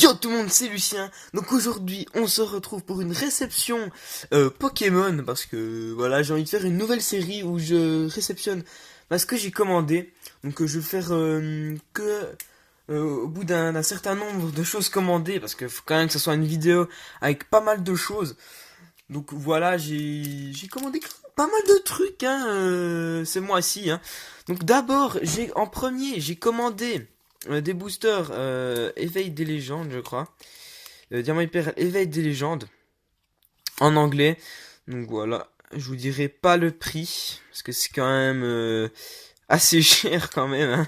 Yo tout le monde, c'est Lucien. Donc aujourd'hui, on se retrouve pour une réception Pokémon parce que voilà, j'ai envie de faire une nouvelle série où je réceptionne ce que j'ai commandé. Donc je vais faire que au bout d'un certain nombre de choses commandées parce qu'il faut quand même que ce soit une vidéo avec pas mal de choses. Donc voilà, j'ai commandé pas mal de trucs ce mois-ci hein. Donc d'abord, j'ai commandé des boosters Éveil des légendes, je crois. Diamant hyper Éveil des légendes en anglais. Donc voilà, je vous dirai pas le prix parce que c'est quand même assez cher quand même hein.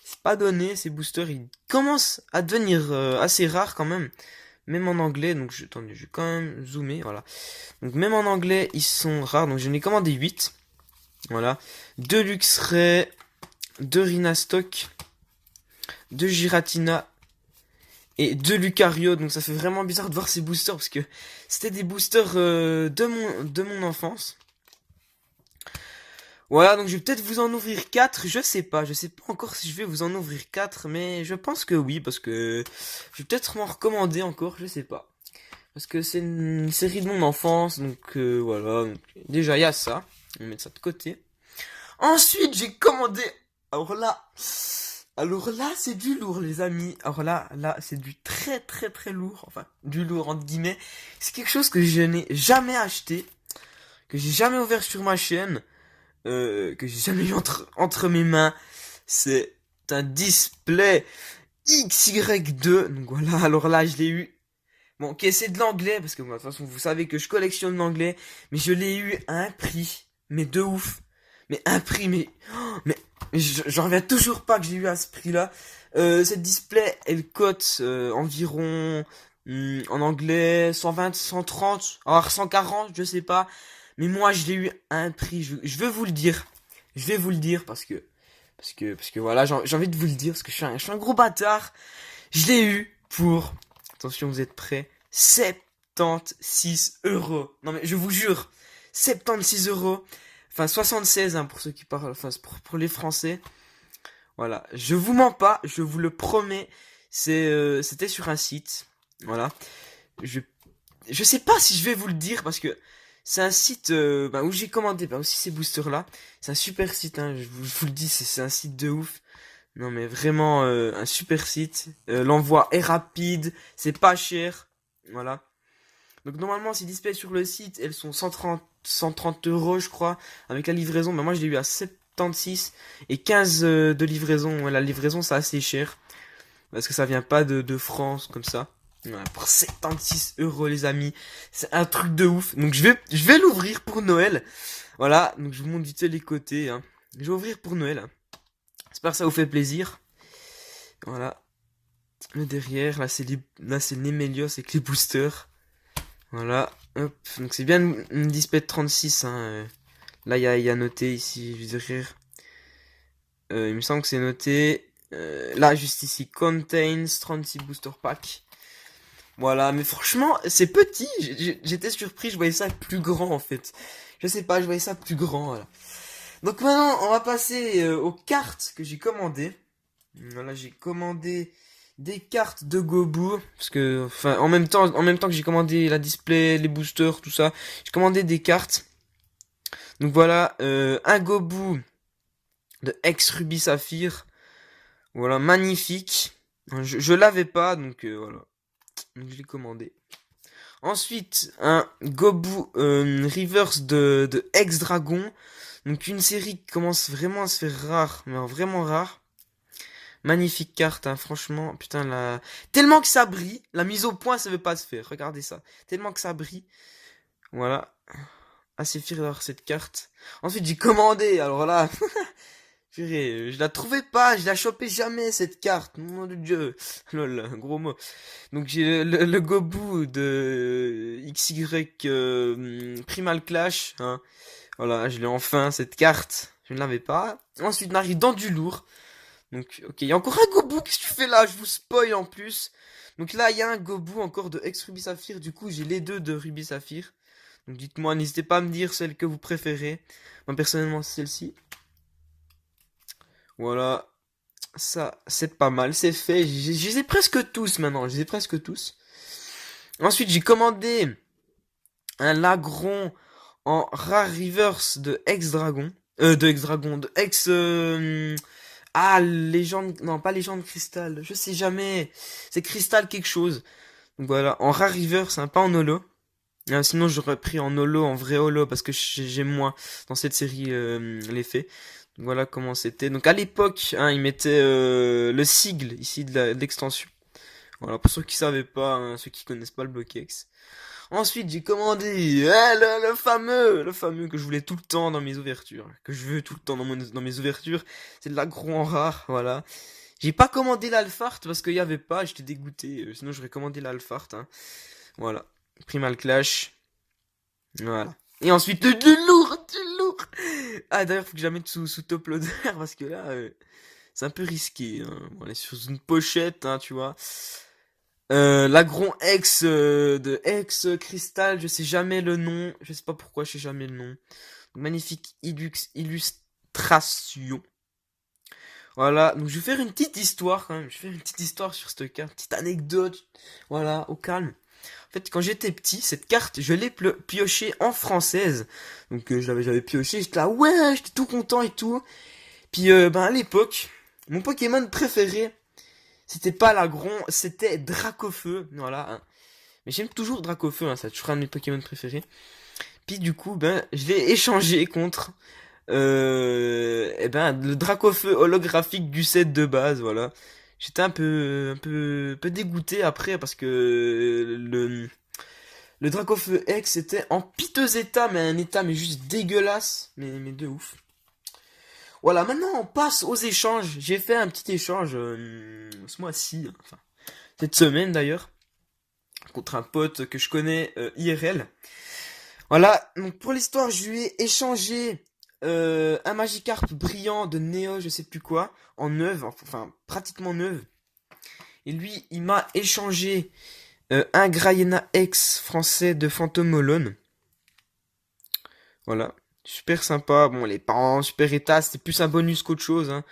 C'est pas donné ces boosters, ils commencent à devenir assez rares quand même. Même en anglais, donc attendez, je vais quand même zoomer, voilà. Donc même en anglais, ils sont rares, donc j'en ai commandé 8. Voilà. 2 Luxray, 2 Rhinastock, 2 Giratina et 2 Lucario. Donc ça fait vraiment bizarre de voir ces boosters parce que c'était des boosters de mon enfance. Voilà, donc je vais peut-être vous en ouvrir 4, je sais pas encore si je vais vous en ouvrir 4, mais je pense que oui, parce que je vais peut-être m'en recommander encore, je sais pas. Parce que c'est une série de mon enfance, donc voilà. Donc, déjà, il y a ça. On va mettre ça de côté. Ensuite, j'ai commandé. Alors là, alors là, c'est du lourd, les amis. Alors là, c'est du très très très lourd. Enfin, du lourd entre guillemets. C'est quelque chose que je n'ai jamais acheté, que j'ai jamais ouvert sur ma chaîne, que j'ai jamais eu entre mes mains. C'est un display XY2. Donc voilà. Alors là, je l'ai eu. Bon, ok, c'est de l'anglais, parce que moi, de toute façon, vous savez que je collectionne l'anglais, mais je l'ai eu à un prix, mais de ouf. Mais un prix, mais j'en reviens toujours pas que j'ai eu à ce prix-là. Cette display, elle cote environ, en anglais, 120, 130, alors 140, je sais pas. Mais moi, je l'ai eu à un prix, je veux vous le dire. Je vais vous le dire parce que voilà, j'ai envie de vous le dire, parce que je suis un gros bâtard. Je l'ai eu pour, attention, vous êtes prêts, 76 euros. Non mais je vous jure, 76 euros. Enfin 76 hein, pour ceux qui parlent, enfin pour les Français. Voilà, je vous mens pas, je vous le promets. C'était sur un site. Voilà. Je je sais pas si je vais vous le dire parce que c'est un site où j'ai commandé aussi ces boosters là. C'est un super site hein, je vous le dis, c'est un site de ouf. Non mais vraiment un super site. L'envoi est rapide, c'est pas cher. Voilà. Donc normalement ces displays sur le site, elles sont 130 euros je crois. Avec la livraison, mais moi je l'ai eu à 76 et 15 de livraison. Ouais, la livraison c'est assez cher. Parce que ça vient pas de France comme ça. Ouais, pour 76 euros les amis. C'est un truc de ouf. Donc je vais l'ouvrir pour Noël. Voilà, donc je vous montre vite fait les côtés. Hein. Je vais ouvrir pour Noël. Hein. J'espère que ça vous fait plaisir. Voilà. Le derrière, là c'est le Nemelios avec les boosters. Voilà. Hop. Donc c'est bien une display de 36. Hein. Là il y a noté ici, je veux dire. Il me semble que c'est noté. Là juste ici, contains 36 booster pack. Voilà, mais franchement, c'est petit. J'étais surpris, je voyais ça plus grand en fait. Je sais pas, je voyais ça plus grand. Voilà. Donc maintenant, on va passer aux cartes que j'ai commandées. Voilà, j'ai commandé des cartes de Gobu parce que enfin en même temps que j'ai commandé la display, les boosters, tout ça, j'ai commandé des cartes. Donc voilà, un Gobu de ex Ruby Saphir. Voilà, magnifique. Je l'avais pas donc voilà. Donc je l'ai commandé. Ensuite, un Gobu Reverse de ex Dragon. Donc une série qui commence vraiment à se faire rare, mais vraiment rare. Magnifique carte, hein, franchement, putain, tellement que ça brille, la mise au point, ça veut pas se faire, regardez ça. Tellement que ça brille, voilà. Assez fier d'avoir cette carte. Ensuite, j'ai commandé, alors là, purée, je la trouvais pas, je la chopais jamais, cette carte, mon de Dieu. Lol, gros mot. Donc j'ai le Gobu de XY Primal Clash, hein. Voilà, je l'ai enfin, cette carte, je ne l'avais pas. Ensuite, on arrive dans du lourd. Donc, ok, il y a encore un Gobu, qu'est-ce que tu fais là? Je vous spoil en plus. Donc là, il y a un Gobu encore de ex Ruby Saphir. Du coup, j'ai les deux de Ruby Saphir. Donc dites-moi, n'hésitez pas à me dire celle que vous préférez. Moi, personnellement, c'est celle-ci. Voilà. Ça, c'est pas mal, c'est fait. Je les ai presque tous maintenant, je les ai presque tous. Ensuite, j'ai commandé un Lagron en Rare Reverse de Ex-Dragon. De Ex-Dragon, de Ex... ah, Légende... Non, pas Légende Cristal, je sais jamais. C'est Cristal quelque chose. Donc voilà, en Rare Reverse, hein, pas en holo. Sinon, j'aurais pris en holo, en vrai holo, parce que j'aime moins dans cette série l'effet. Donc voilà comment c'était. Donc à l'époque, hein, ils mettaient le sigle ici de l'extension. Voilà, pour ceux qui savaient pas, hein, ceux qui connaissent pas le Bloquex. Ensuite, j'ai commandé le fameux que je voulais tout le temps dans mes ouvertures, que je veux tout le temps dans mes ouvertures. C'est de l'agro en rare, voilà. J'ai pas commandé l'Alphart parce qu'il y avait pas, j'étais dégoûté. Sinon, j'aurais commandé l'Alphart, hein. Voilà. Primal Clash. Voilà. Et ensuite, du lourd. Ah, d'ailleurs, faut que je la mette sous top loader parce que là, c'est un peu risqué, hein. On est sur une pochette, hein, tu vois. L'Agron X de X Crystal, je sais jamais le nom. Je sais pas pourquoi je sais jamais le nom. Magnifique illustration. Voilà, donc je vais faire une petite histoire quand même. Je vais faire une petite histoire sur cette carte, petite anecdote. Voilà, au calme. En fait, quand j'étais petit, cette carte, je l'ai piochée en française. Donc j'avais pioché, j'étais là, ouais, j'étais tout content et tout. Puis ben à l'époque, mon Pokémon préféré, c'était pas l'Agron, c'était Dracofeu, voilà. Hein. Mais j'aime toujours Dracofeu, hein, c'est toujours un de mes Pokémon préférés. Puis du coup, ben, je l'ai échangé contre le Dracofeu holographique du set de base, voilà. J'étais un peu dégoûté après parce que le Dracofeu X était en piteux état, mais un état mais juste dégueulasse, mais de ouf. Voilà, maintenant on passe aux échanges. J'ai fait un petit échange ce mois-ci, enfin cette semaine d'ailleurs, contre un pote que je connais IRL. Voilà, donc pour l'histoire, je lui ai échangé un Magikarp brillant de Néo, je sais plus quoi, en neuve, enfin pratiquement neuve. Et lui, il m'a échangé un Grayena X français de Phantom Holone. Voilà, super sympa. Bon, les parents super état, c'était plus un bonus qu'autre chose. Hein.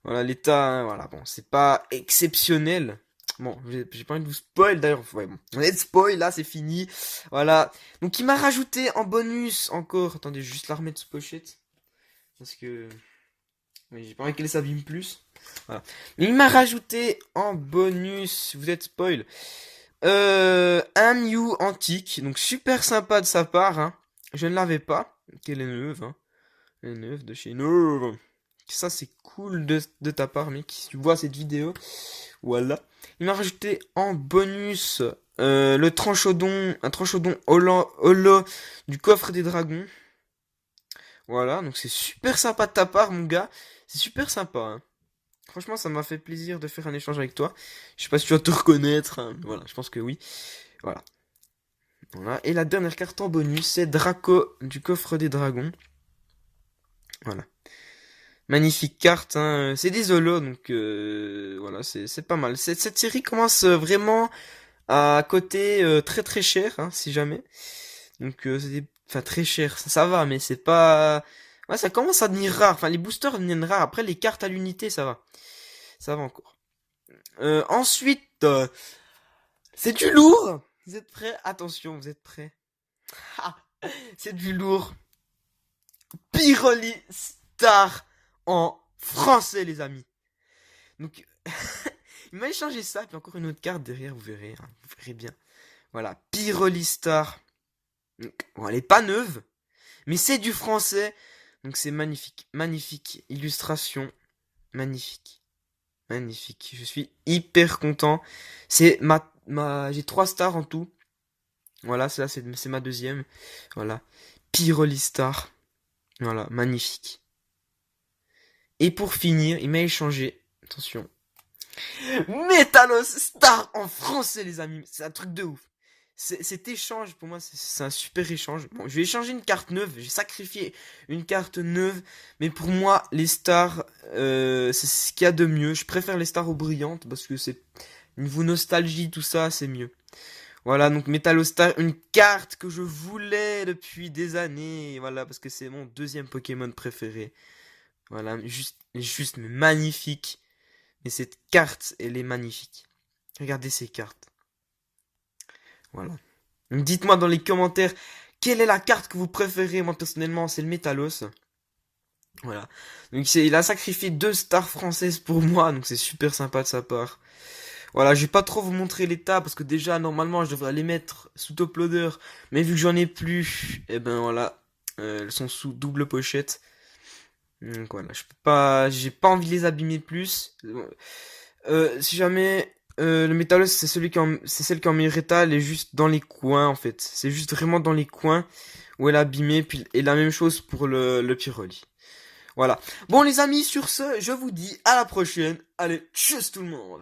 Voilà, l'état, hein, voilà, bon, c'est pas exceptionnel. Bon, j'ai pas envie de vous spoil d'ailleurs. Ouais, bon, on est de spoil là, c'est fini. Voilà. Donc, il m'a rajouté en bonus encore. Attendez, je vais juste la remettre sous pochette. Parce que. Oui, j'ai pas envie qu'elle s'abîme plus. Voilà. Mais il m'a rajouté en bonus. Vous êtes spoil. Un Mew antique. Donc, super sympa de sa part. Hein. Je ne l'avais pas. Qu'elle est neuve. Hein. Elle est neuve de chez Neuve. Ça, c'est cool de ta part, mec. Si tu vois cette vidéo. Voilà. Il m'a rajouté en bonus le tranchodon, un tranchodon holo du coffre des dragons. Voilà, donc c'est super sympa de ta part, mon gars. C'est super sympa. Hein. Franchement, ça m'a fait plaisir de faire un échange avec toi. Je sais pas si tu vas te reconnaître. Hein. Voilà, je pense que oui. Voilà. Voilà. Et la dernière carte en bonus, c'est Draco du coffre des dragons. Voilà. Magnifique carte, hein. C'est des holos, donc voilà, c'est pas mal. Cette série commence vraiment à coter très très cher, hein, si jamais. Donc enfin très cher, ça va, mais c'est pas. Ouais, ça commence à devenir rare. Enfin, les boosters deviennent rares. Après, les cartes à l'unité, ça va encore. Ensuite, c'est du lourd. Vous êtes prêts? Attention, vous êtes prêts? Ah, c'est du lourd. Pyroli Star en français, les amis. Donc, il m'a échangé ça, puis encore une autre carte derrière, vous verrez, hein, vous verrez bien. Voilà, Pyroli Star. Donc, bon, elle est pas neuve, mais c'est du français, donc c'est magnifique, magnifique illustration, magnifique, magnifique. Je suis hyper content. C'est j'ai 3 stars en tout. Voilà, c'est ma deuxième. Voilà, Pyroli Star. Voilà, magnifique. Et pour finir, il m'a échangé. Attention. Métalos Star en français, les amis. C'est un truc de ouf. Cet échange, pour moi, c'est un super échange. Bon, je vais échanger une carte neuve. J'ai sacrifié une carte neuve. Mais pour moi, les stars, c'est ce qu'il y a de mieux. Je préfère les stars aux brillantes parce que c'est niveau nostalgie, tout ça, c'est mieux. Voilà, donc Métallostar, une carte que je voulais depuis des années. Voilà, parce que c'est mon deuxième Pokémon préféré. Voilà, juste mais magnifique. Et cette carte, elle est magnifique. Regardez ces cartes. Voilà. Donc, dites-moi dans les commentaires quelle est la carte que vous préférez. Moi personnellement, c'est le Métalos. Voilà. Donc il a sacrifié 2 stars françaises pour moi, donc c'est super sympa de sa part. Voilà, je vais pas trop vous montrer l'état parce que déjà normalement je devrais les mettre sous top loader, mais vu que j'en ai plus, et ben voilà, elles sont sous double pochette. Donc voilà, je peux pas, j'ai pas envie de les abîmer plus. Si jamais le Métalos c'est celle qui est en meilleur état, elle est juste dans les coins en fait. C'est juste vraiment dans les coins où elle est abîmée, puis et la même chose pour le Pyroli. Voilà. Bon les amis, sur ce, je vous dis à la prochaine. Allez, tchuss tout le monde.